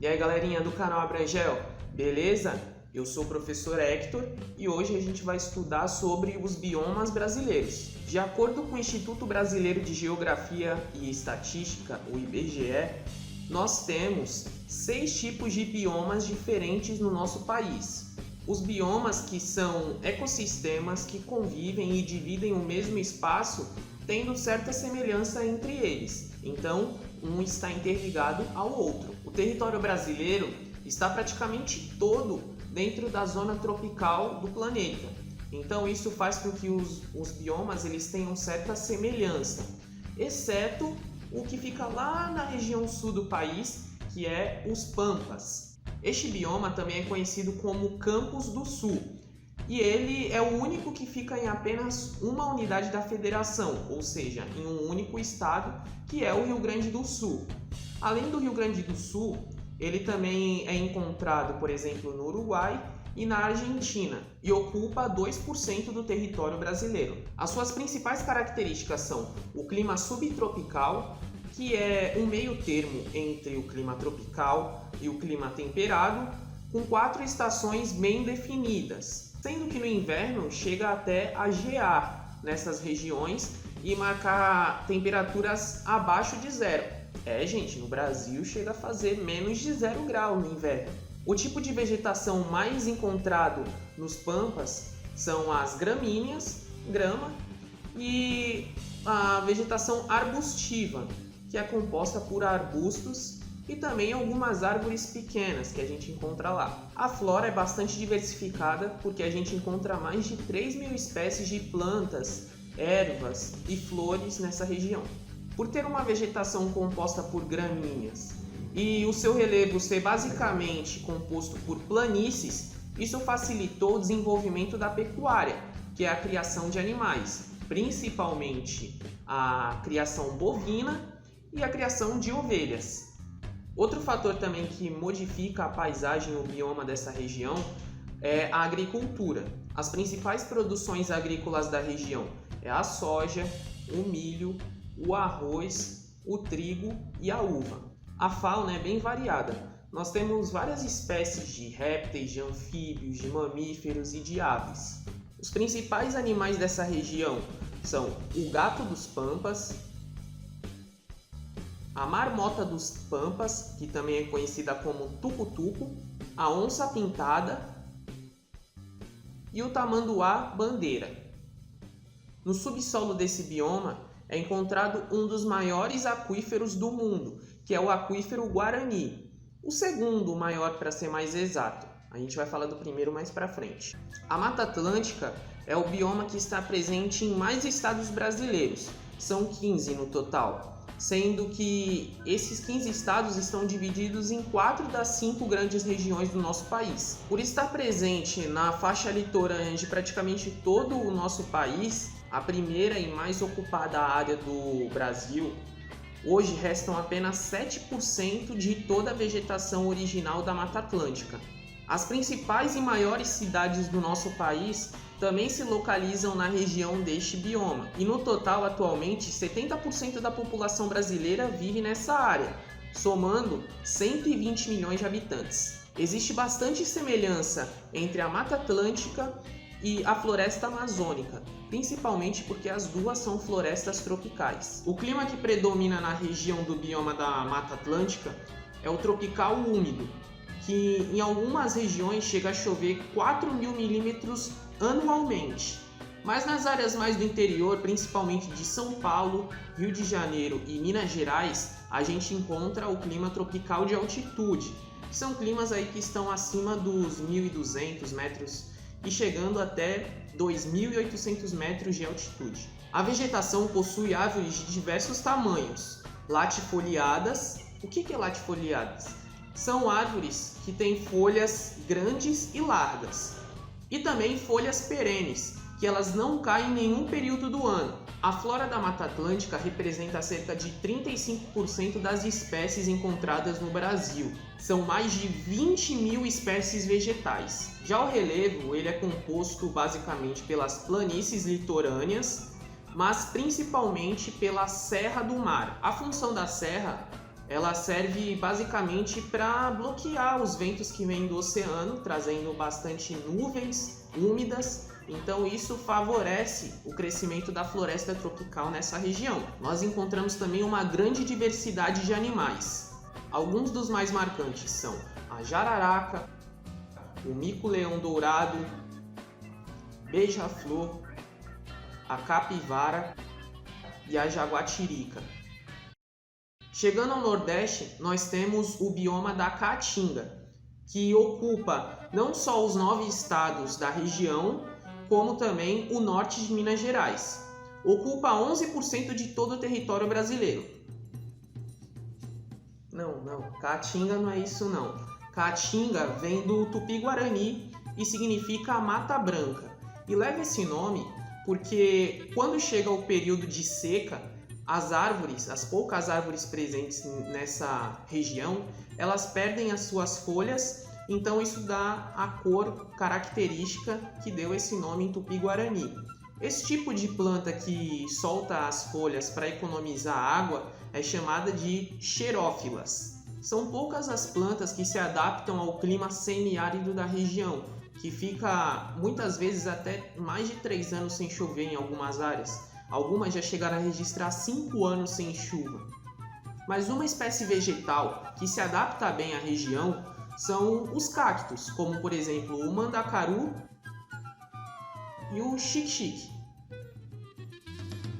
E aí, galerinha do canal Abrangel, beleza? Eu sou o professor Hector e hoje a gente vai estudar sobre os biomas brasileiros. De acordo com o Instituto Brasileiro de Geografia e Estatística, o IBGE, nós temos 6 tipos de biomas diferentes no nosso país. Os biomas, que são ecossistemas que convivem e dividem o mesmo espaço, tendo certa semelhança entre eles. Então, um está interligado ao outro. O território brasileiro está praticamente todo dentro da zona tropical do planeta. Então, isso faz com que os biomas eles tenham certa semelhança, exceto o que fica lá na região sul do país, que é os Pampas. Este bioma também é conhecido como Campos do Sul, e ele é o único que fica em apenas uma unidade da federação, ou seja, em um único estado, que é o Rio Grande do Sul. Além do Rio Grande do Sul, ele também é encontrado, por exemplo, no Uruguai e na Argentina, e ocupa 2% do território brasileiro. As suas principais características são o clima subtropical, que é um meio termo entre o clima tropical e o clima temperado, com 4 estações bem definidas, sendo que no inverno chega até a gear nessas regiões e marcar temperaturas abaixo de zero. Gente, no Brasil chega a fazer menos de 0 grau no inverno. O tipo de vegetação mais encontrado nos Pampas são as gramíneas, grama, e a vegetação arbustiva, que é composta por arbustos e também algumas árvores pequenas que a gente encontra lá. A flora é bastante diversificada porque a gente encontra mais de 3.000 espécies de plantas, ervas e flores nessa região. Por ter uma vegetação composta por gramíneas e o seu relevo ser basicamente composto por planícies, isso facilitou o desenvolvimento da pecuária, que é a criação de animais, principalmente a criação bovina e a criação de ovelhas. Outro fator também que modifica a paisagem e o bioma dessa região é a agricultura. As principais produções agrícolas da região é a soja, o milho, o arroz, o trigo e a uva. A fauna é bem variada. Nós temos várias espécies de répteis, de anfíbios, de mamíferos e de aves. Os principais animais dessa região são o gato dos Pampas, a marmota dos Pampas, que também é conhecida como tucutuco, a onça pintada e o tamanduá-bandeira. No subsolo desse bioma é encontrado um dos maiores aquíferos do mundo, que é o aquífero Guarani. O segundo maior, para ser mais exato. A gente vai falar do primeiro mais para frente. A Mata Atlântica é o bioma que está presente em mais estados brasileiros. São 15 no total, sendo que esses 15 estados estão divididos em 4 das 5 grandes regiões do nosso país. Por estar presente na faixa litorânea de praticamente todo o nosso país, a primeira e mais ocupada área do Brasil, hoje restam apenas 7% de toda a vegetação original da Mata Atlântica. As principais e maiores cidades do nosso país também se localizam na região deste bioma. E no total, atualmente, 70% da população brasileira vive nessa área, somando 120 milhões de habitantes. Existe bastante semelhança entre a Mata Atlântica e a floresta amazônica, principalmente porque as duas são florestas tropicais. O clima que predomina na região do bioma da Mata Atlântica é o tropical úmido, que em algumas regiões chega a chover 4.000 milímetros anualmente. Mas nas áreas mais do interior, principalmente de São Paulo, Rio de Janeiro e Minas Gerais, a gente encontra o clima tropical de altitude, que são climas aí que estão acima dos 1.200 metros e chegando até 2.800 metros de altitude. A vegetação possui árvores de diversos tamanhos, latifoliadas. O que é latifoliadas? São árvores que têm folhas grandes e largas, e também folhas perenes, que elas não caem em nenhum período do ano. A flora da Mata Atlântica representa cerca de 35% das espécies encontradas no Brasil. São mais de 20.000 espécies vegetais. Já o relevo ele é composto basicamente pelas planícies litorâneas, mas principalmente pela Serra do Mar. A função da serra ela serve basicamente para bloquear os ventos que vêm do oceano, trazendo bastante nuvens úmidas. Então isso favorece o crescimento da floresta tropical nessa região. Nós encontramos também uma grande diversidade de animais. Alguns dos mais marcantes são a jararaca, o mico-leão dourado, beija-flor, a capivara e a jaguatirica. Chegando ao Nordeste, nós temos o bioma da Caatinga, que ocupa não só os 9 estados da região, como também o norte de Minas Gerais. Ocupa 11% de todo o território brasileiro. Não, Caatinga não é isso não. Caatinga vem do Tupi-Guarani e significa Mata Branca. E leva esse nome porque quando chega o período de seca, as poucas árvores presentes nessa região, elas perdem as suas folhas, então isso dá a cor característica que deu esse nome em Tupi-Guarani. Esse tipo de planta que solta as folhas para economizar água é chamada de xerófilas. São poucas as plantas que se adaptam ao clima semiárido da região, que fica muitas vezes até mais de 3 anos sem chover em algumas áreas. Algumas já chegaram a registrar 5 anos sem chuva. Mas uma espécie vegetal que se adapta bem à região são os cactos, como por exemplo o mandacaru e o xique-xique.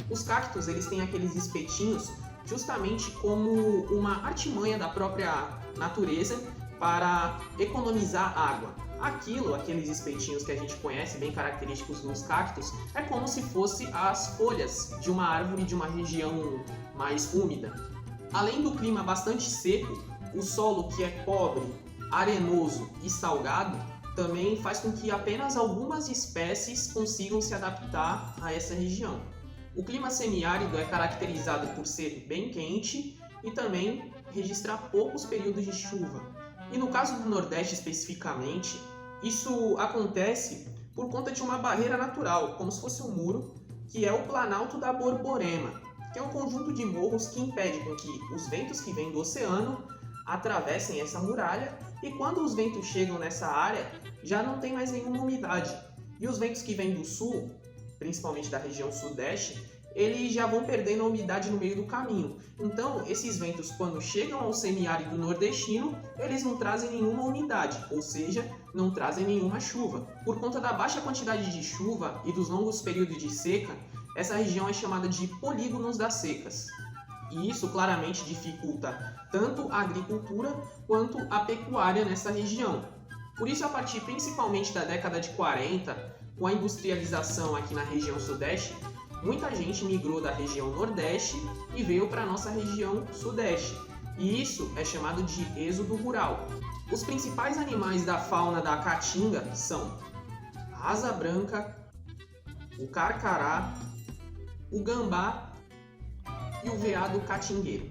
Os cactos eles têm aqueles espetinhos justamente como uma artimanha da própria natureza para economizar água. Aqueles espetinhos que a gente conhece, bem característicos dos cactos, é como se fosse as folhas de uma árvore de uma região mais úmida. Além do clima bastante seco, o solo que é pobre, arenoso e salgado também faz com que apenas algumas espécies consigam se adaptar a essa região. O clima semiárido é caracterizado por ser bem quente e também registrar poucos períodos de chuva. E no caso do Nordeste especificamente, isso acontece por conta de uma barreira natural, como se fosse um muro, que é o Planalto da Borborema, que é um conjunto de morros que impede com que os ventos que vêm do oceano atravessem essa muralha, e quando os ventos chegam nessa área, já não tem mais nenhuma umidade. E os ventos que vêm do sul, principalmente da região sudeste, eles já vão perdendo a umidade no meio do caminho. Então, esses ventos, quando chegam ao semiárido nordestino, eles não trazem nenhuma umidade, ou seja, não trazem nenhuma chuva. Por conta da baixa quantidade de chuva e dos longos períodos de seca, essa região é chamada de polígonos das secas. E isso claramente dificulta tanto a agricultura quanto a pecuária nessa região. Por isso, a partir principalmente da década de 40, com a industrialização aqui na região sudeste, muita gente migrou da região nordeste e veio para a nossa região sudeste. E isso é chamado de êxodo rural. Os principais animais da fauna da Caatinga são a asa branca, o carcará, o gambá e o veado catingueiro.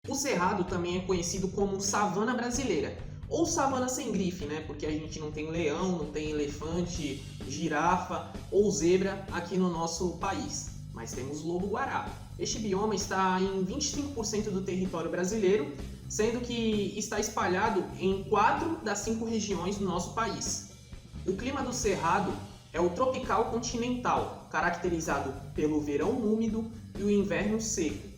O cerrado também é conhecido como savana brasileira, ou savana sem grife, né? Porque a gente não tem leão, não tem elefante, girafa ou zebra aqui no nosso país, mas temos lobo-guará. Este bioma está em 25% do território brasileiro, sendo que está espalhado em 4 das 5 regiões do nosso país. O clima do cerrado é o tropical continental, caracterizado pelo verão úmido e o inverno seco,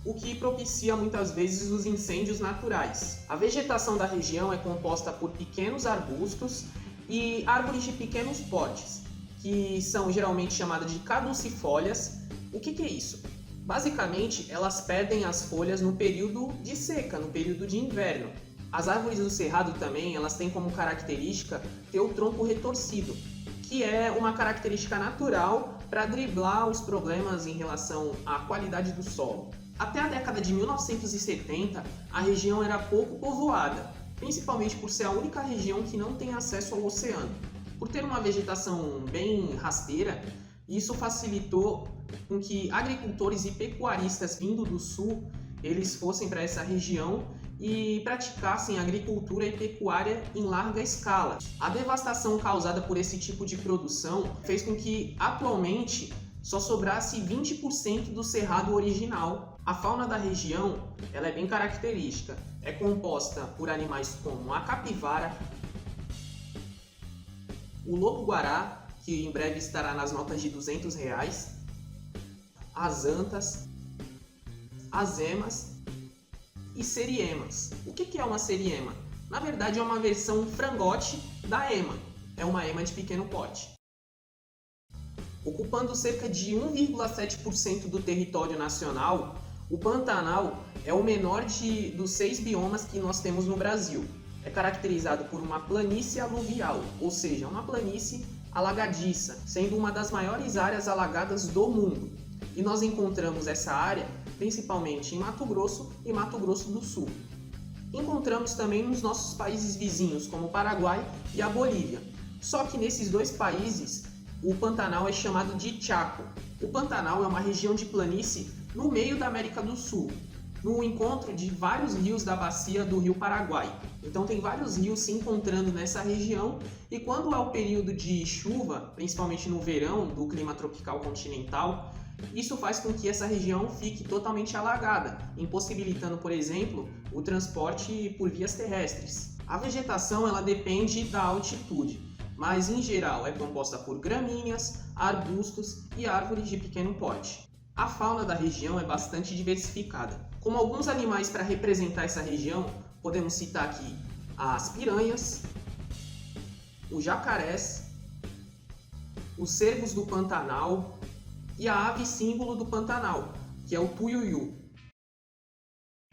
o que propicia muitas vezes os incêndios naturais. A vegetação da região é composta por pequenos arbustos e árvores de pequenos portes, que são geralmente chamadas de caducifólias. O que é isso? Basicamente, elas perdem as folhas no período de seca, no período de inverno. As árvores do cerrado também, elas têm como característica ter o tronco retorcido, que é uma característica natural para driblar os problemas em relação à qualidade do solo. Até a década de 1970, a região era pouco povoada, principalmente por ser a única região que não tem acesso ao oceano. Por ter uma vegetação bem rasteira, isso facilitou com que agricultores e pecuaristas vindo do sul, eles fossem para essa região e praticassem agricultura e pecuária em larga escala. A devastação causada por esse tipo de produção fez com que, atualmente, só sobrasse 20% do cerrado original. A fauna da região ela é bem característica. É composta por animais como a capivara, o lobo-guará, que em breve estará nas notas de R$200, as antas, as emas e seriemas. O que é uma seriema? Na verdade é uma versão frangote da ema. É uma ema de pequeno porte. Ocupando cerca de 1,7% do território nacional, o Pantanal é o menor dos 6 biomas que nós temos no Brasil. É caracterizado por uma planície aluvial, ou seja, uma planície alagadiça, sendo uma das maiores áreas alagadas do mundo. E nós encontramos essa área principalmente em Mato Grosso e Mato Grosso do Sul. Encontramos também nos nossos países vizinhos, como o Paraguai e a Bolívia. Só que nesses dois países, o Pantanal é chamado de Chaco. O Pantanal é uma região de planície no meio da América do Sul, no encontro de vários rios da bacia do Rio Paraguai. Então tem vários rios se encontrando nessa região, e quando é o período de chuva, principalmente no verão do clima tropical continental, isso faz com que essa região fique totalmente alagada, impossibilitando, por exemplo, o transporte por vias terrestres. A vegetação ela depende da altitude, mas em geral é composta por gramíneas, arbustos e árvores de pequeno porte. A fauna da região é bastante diversificada. Como alguns animais para representar essa região, podemos citar aqui as piranhas, os jacarés, os cervos do Pantanal e a ave símbolo do Pantanal, que é o tuiuiu.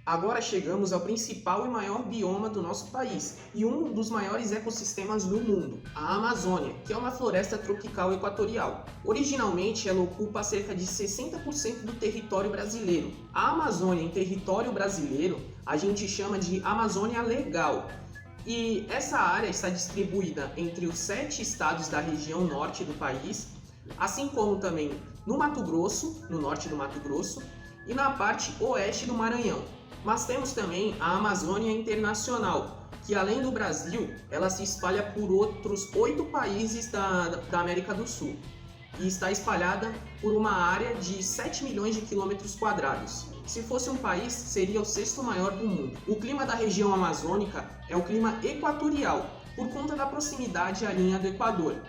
Agora chegamos ao principal e maior bioma do nosso país e um dos maiores ecossistemas do mundo, a Amazônia, que é uma floresta tropical equatorial. Originalmente, ela ocupa cerca de 60% do território brasileiro. A Amazônia em território brasileiro a gente chama de Amazônia Legal. E essa área está distribuída entre os 7 estados da região norte do país, assim como também no Mato Grosso, no norte do Mato Grosso, e na parte oeste do Maranhão. Mas temos também a Amazônia Internacional, que além do Brasil, ela se espalha por outros 8 países da América do Sul e está espalhada por uma área de 7 milhões de quilômetros quadrados. Se fosse um país, seria o 6º maior do mundo. O clima da região amazônica é o clima equatorial, por conta da proximidade à linha do Equador.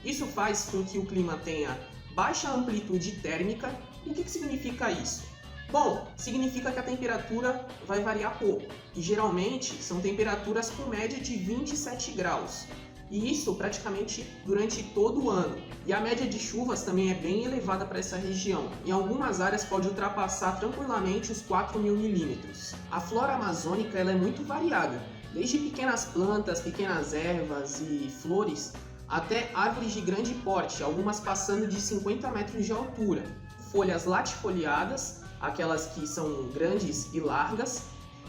Isso faz com que o clima tenha baixa amplitude térmica. E o que significa isso? Bom, significa que a temperatura vai variar pouco, e geralmente são temperaturas com média de 27 graus, e isso praticamente durante todo o ano. E a média de chuvas também é bem elevada para essa região, em algumas áreas pode ultrapassar tranquilamente os 4.000 milímetros. A flora amazônica ela é muito variada, desde pequenas plantas, pequenas ervas e flores, até árvores de grande porte, algumas passando de 50 metros de altura, folhas latifoliadas, aquelas que são grandes e largas,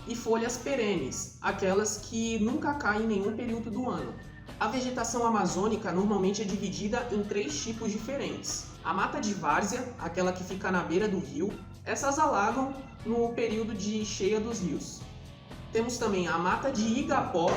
e folhas perenes, aquelas que nunca caem em nenhum período do ano. A vegetação amazônica normalmente é dividida em 3 tipos diferentes. A mata de várzea, aquela que fica na beira do rio, essas alagam no período de cheia dos rios. Temos também a mata de igapó,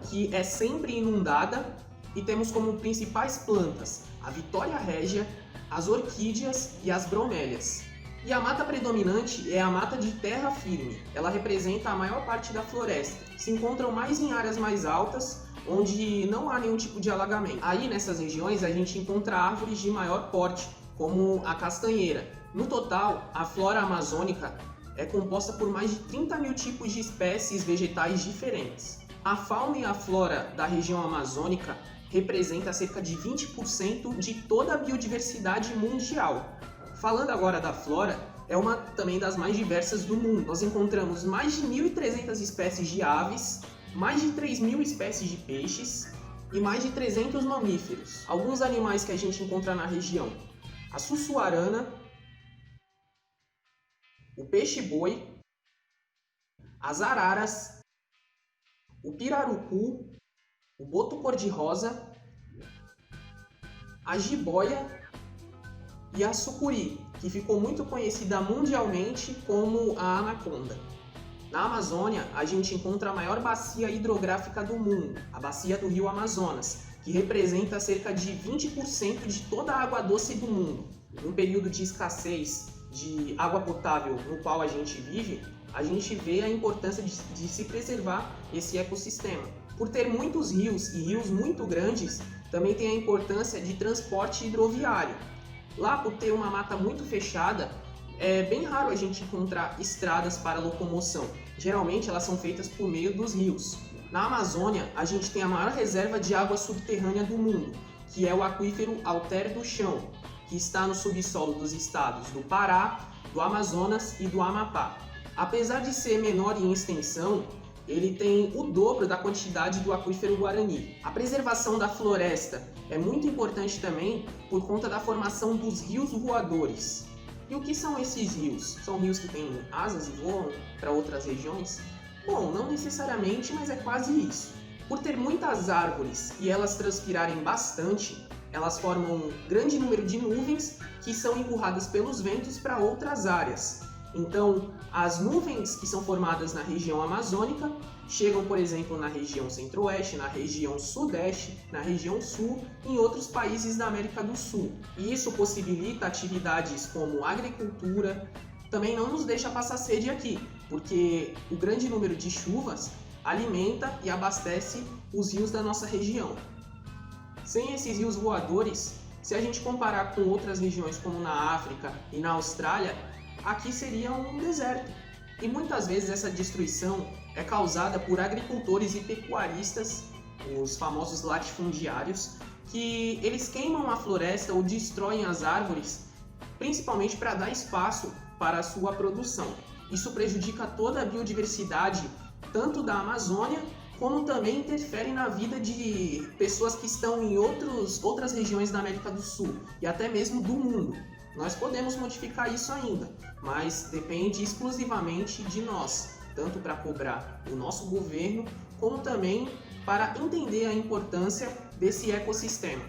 que é sempre inundada, e temos como principais plantas a vitória régia, as orquídeas e as bromélias. E a mata predominante é a mata de terra firme. Ela representa a maior parte da floresta. Se encontram mais em áreas mais altas, onde não há nenhum tipo de alagamento. Aí nessas regiões a gente encontra árvores de maior porte, como a castanheira. No total, a flora amazônica é composta por mais de 30.000 tipos de espécies vegetais diferentes. A fauna e a flora da região amazônica representa cerca de 20% de toda a biodiversidade mundial. Falando agora da flora, é uma também das mais diversas do mundo. Nós encontramos mais de 1.300 espécies de aves, mais de 3.000 espécies de peixes e mais de 300 mamíferos. Alguns animais que a gente encontra na região: a sussuarana, o peixe-boi, as araras, o pirarucu, o boto cor-de-rosa, a jiboia e a sucuri, que ficou muito conhecida mundialmente como a anaconda. Na Amazônia, a gente encontra a maior bacia hidrográfica do mundo, a bacia do Rio Amazonas, que representa cerca de 20% de toda a água doce do mundo. Num período de escassez de água potável no qual a gente vive, a gente vê a importância de se preservar esse ecossistema. Por ter muitos rios e rios muito grandes, também tem a importância de transporte hidroviário. Lá, por ter uma mata muito fechada, é bem raro a gente encontrar estradas para locomoção. Geralmente elas são feitas por meio dos rios. Na Amazônia, a gente tem a maior reserva de água subterrânea do mundo, que é o aquífero Alter do Chão, que está no subsolo dos estados do Pará, do Amazonas e do Amapá. Apesar de ser menor em extensão, ele tem o dobro da quantidade do aquífero Guarani. A preservação da floresta é muito importante também por conta da formação dos rios voadores. E o que são esses rios? São rios que têm asas e voam para outras regiões? Bom, não necessariamente, mas é quase isso. Por ter muitas árvores e elas transpirarem bastante, elas formam um grande número de nuvens que são empurradas pelos ventos para outras áreas. Então, as nuvens que são formadas na região amazônica chegam, por exemplo, na região centro-oeste, na região sudeste, na região sul e em outros países da América do Sul. E isso possibilita atividades como agricultura. Também não nos deixa passar sede aqui, porque o grande número de chuvas alimenta e abastece os rios da nossa região. Sem esses rios voadores, se a gente comparar com outras regiões como na África e na Austrália, aqui seria um deserto. E muitas vezes essa destruição é causada por agricultores e pecuaristas, os famosos latifundiários, que eles queimam a floresta ou destroem as árvores, principalmente para dar espaço para a sua produção. Isso prejudica toda a biodiversidade, tanto da Amazônia, como também interfere na vida de pessoas que estão em outras regiões da América do Sul e até mesmo do mundo. Nós podemos modificar isso ainda, mas depende exclusivamente de nós, tanto para cobrar o nosso governo, como também para entender a importância desse ecossistema.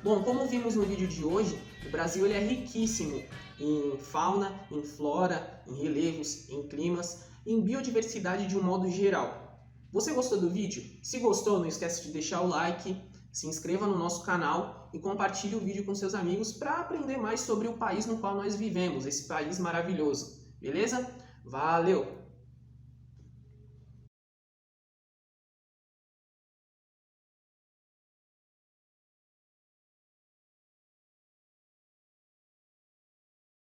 Bom, como vimos no vídeo de hoje, o Brasil ele é riquíssimo em fauna, em flora, em relevos, em climas, em biodiversidade de um modo geral. Você gostou do vídeo? Se gostou, não esquece de deixar o like, se inscreva no nosso canal e compartilhe o vídeo com seus amigos para aprender mais sobre o país no qual nós vivemos, esse país maravilhoso. Beleza? Valeu!